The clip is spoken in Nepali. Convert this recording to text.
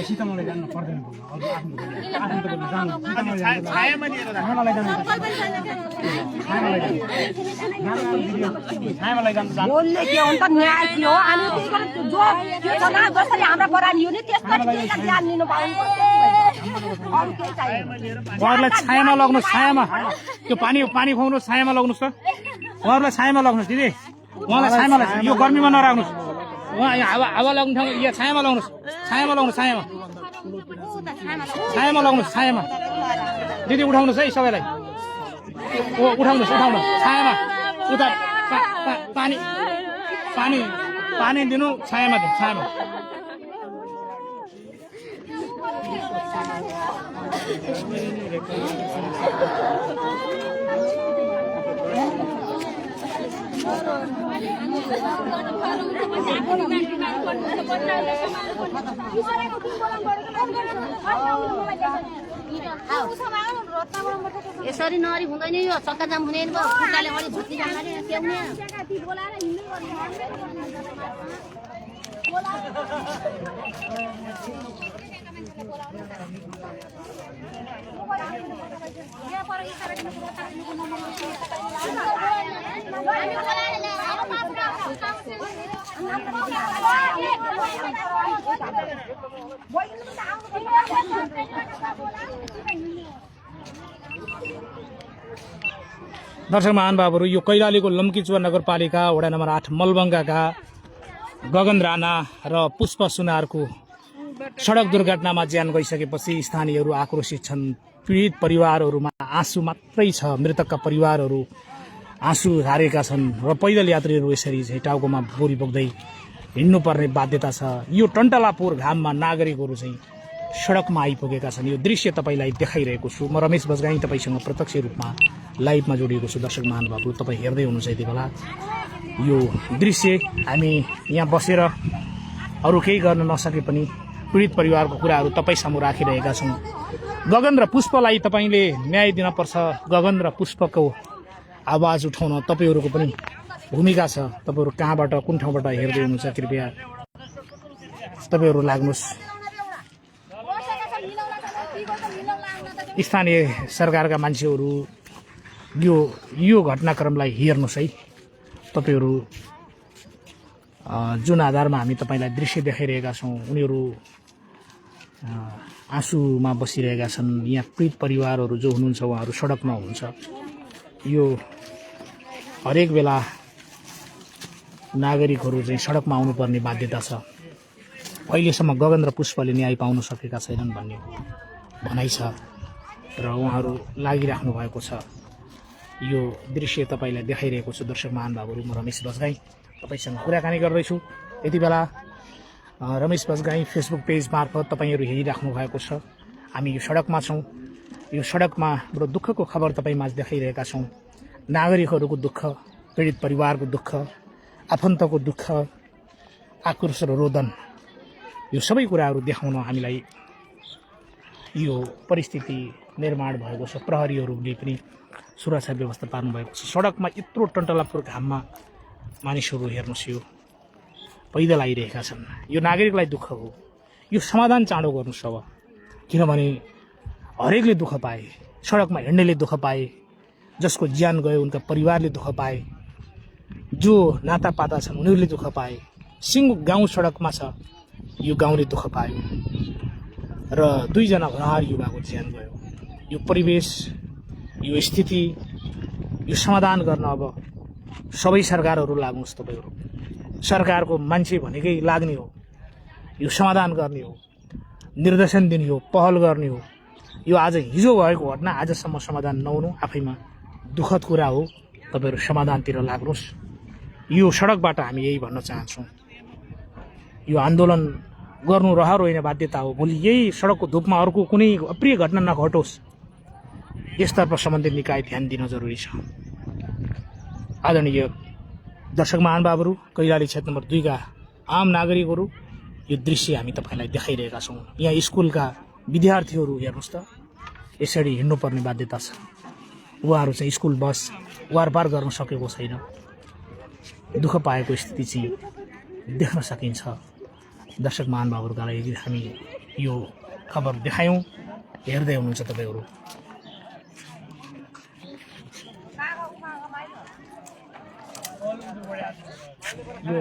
सीतामढ़ी जानु पर्दैन छायामा लिएर छायामा लैजानु बोल्ने के हुन्छ न्याय के हो अनि त्यो जो त्यो छ ना जसरी हाम्रो बरानी हो नि त्यसपछि ध्यान लिनु पाउनु अरु केही चाहिदैन उहाँहरुलाई छायामा लग्नु छायामा त्यो पानी खुवाउनु छायामा लग्नुस् त उहाँहरुलाई छायामा लग्नुस् दिदी उहाँलाई छायामा लग्नुस् यो गर्मीमा नराख्नुस् वहाँ हावा लाग्नु ठाउँ यहाँ छायामा लाउनुस् छायामा लाउनुस् छायामा दिदी उठाउनुस् है सबैलाई उठाउनुस् छायामा उता पानी दिनु छायामा दिनु छायामा यसरी नरी हुँदैन यो चक्काजाम हुने भयो खुट्टाले अलि झुक्की जाँदाखेरि के हुने दर्शक महानुभावहरू यो कैलालीको लम्कीचुवा नगरपालिका वडा नम्बर 8 मलबंगाका गगन राणा र पुष्प सुनारको सडक दुर्घटनामा ज्यान गइसकेपछि स्थानीयहरू आक्रोशित छन्। पीडित परिवारहरूमा आँसु मात्रै छ। मृतकका परिवारहरू आँसु हारेका छन् र पैदल यात्रीहरू यसरी टाउकोमा बोरी बोक्दै हिँड्नुपर्ने बाध्यता छ। यो टन्टलापुर घाममा नागरिकहरू चाहिँ सडकमा आइपुगेका छन्। यो दृश्य तपाईलाई देखाइरहेको छु। म रमेश बजगाई तपाईसँग प्रत्यक्ष रूपमा लाइभमा जोडिएको छु। दर्शक महानुभावहरू तपाईँ हेर्दै हुनुहुन्छ यति बेला यो दृश्य। हामी यहाँ बसेर अरू केही गर्न नसके पनि पीडित परिवारको कुराहरू तपाईसँग राखिरहेका छौँ। गगन र पुष्पलाई तपाईले न्याय दिनपर्छ। गगन र पुष्पको आवाज उठाउन तपाईहरूको पनि भूमिका छ। तपाईहरू कहाँबाट कुन ठाउँबाट हेर्दै हुनुहुन्छ कृपया तपाईहरू लाग्नुहोस्। स्थानीय सरकारका मान्छेहरू यो घटनाक्रमलाई हेर्नुहोस् है। तपाईहरू जुन आधारमा हामी तपाईलाई दृश्य देखाइरहेका छौँ उनीहरू आँसुमा बसिरहेका छन्। यहाँ पीडित परिवारहरू जो हुनुहुन्छ उहाँहरू सडकमा हुनुहुन्छ। यो हरेक बेला नागरिकहरू चाहिँ सडकमा आउनुपर्ने बाध्यता छ। अहिलेसम्म गगन र पुष्पले न्याय पाउन सकेका छैनन् भन्ने भनाइ छ र उहाँहरू लागिराख्नु भएको छ। यो दृश्य तपाईलाई देखाइरहेको छु। दर्शक महानुभावहरू, म रमेश बजगाई तपाईसँग कुराकानी गर्दैछु। यति बेला रमेश बजगाई फेसबुक पेज मार्फत तपाईहरू हेरिराख्नु भएको छ। हामी यो सडकमा छौँ। यो सडकमा बडो दुःखको खबर तपाईमाझ देखाइरहेका छौँ। नागरिकहरूको दुःख, पीडित परिवारको दुःख, आफन्तको दुःख, आक्रोश र रोदन, यो सबै कुराहरू देखाउन हामीलाई यो परिस्थिति निर्माण भएको छ। प्रहरीहरूले पनि सुरक्षा व्यवस्था पार्नु भएको छ। सडकमा यत्रो टन्टलापुर घाममा मानिसहरू हेर्नुहोस् यो पैदल आइरहेका छन् यो नागरिकलाई दुःख हो यो समाधान चाँडो गर्नुहोस् अब किनभने हरेकले दुःख पाए सडकमा हिँड्नेले दुःख पाए जसको ज्यान गयो उनका परिवारले दुःख पाए जो नातापाता छन् उनीहरूले दुःख पाए सिङ्गो गाउँ सडकमा छ यो गाउँले दुःख पायो र 2 जना होनहार युवाको ज्यान गयो यो परिवेश यो स्थिति यो समाधान गर्न अब सबै सरकारहरू लाग्नुहोस् तपाईँहरू सरकारको मान्छे भनेकै लाग्ने हो यो समाधान गर्ने हो निर्देशन दिने हो पहल गर्ने हो यो आज हिजो भएको घटना आजसम्म समाधान नहुनु आफैमा दुःखद कुरा हो तपाईँहरू समाधानतिर लाग्नुहोस् यो सडकबाट हामी यही भन्न चाहन्छौँ यो आन्दोलन गर्नु रहर होइन बाध्यता हो भोलि यही सडकको धुपमा अर्को कुनै अप्रिय घटना नघटोस् यसतर्फ सम्बन्धित निकाय ध्यान दिन जरुरी छ आदरणीय दर्शक महानुभावहरू कैलाली क्षेत्र नम्बर 2 का आम नागरिकहरू यो दृश्य हामी तपाईलाई देखाइरहेका छौँ यहाँ स्कुलका विद्यार्थीहरू हेर्नुहोस् त यसरी हिँड्नुपर्ने बाध्यता छ उहाँहरू चाहिँ स्कुल बस वारपार गर्न सकेको छैन दुःख पाएको स्थिति चाहिँ देख्न सकिन्छ दर्शक महानुभावहरूका लागि हामी यो खबर देखायौँ हेर्दै हुनुहुन्छ तपाईहरू यो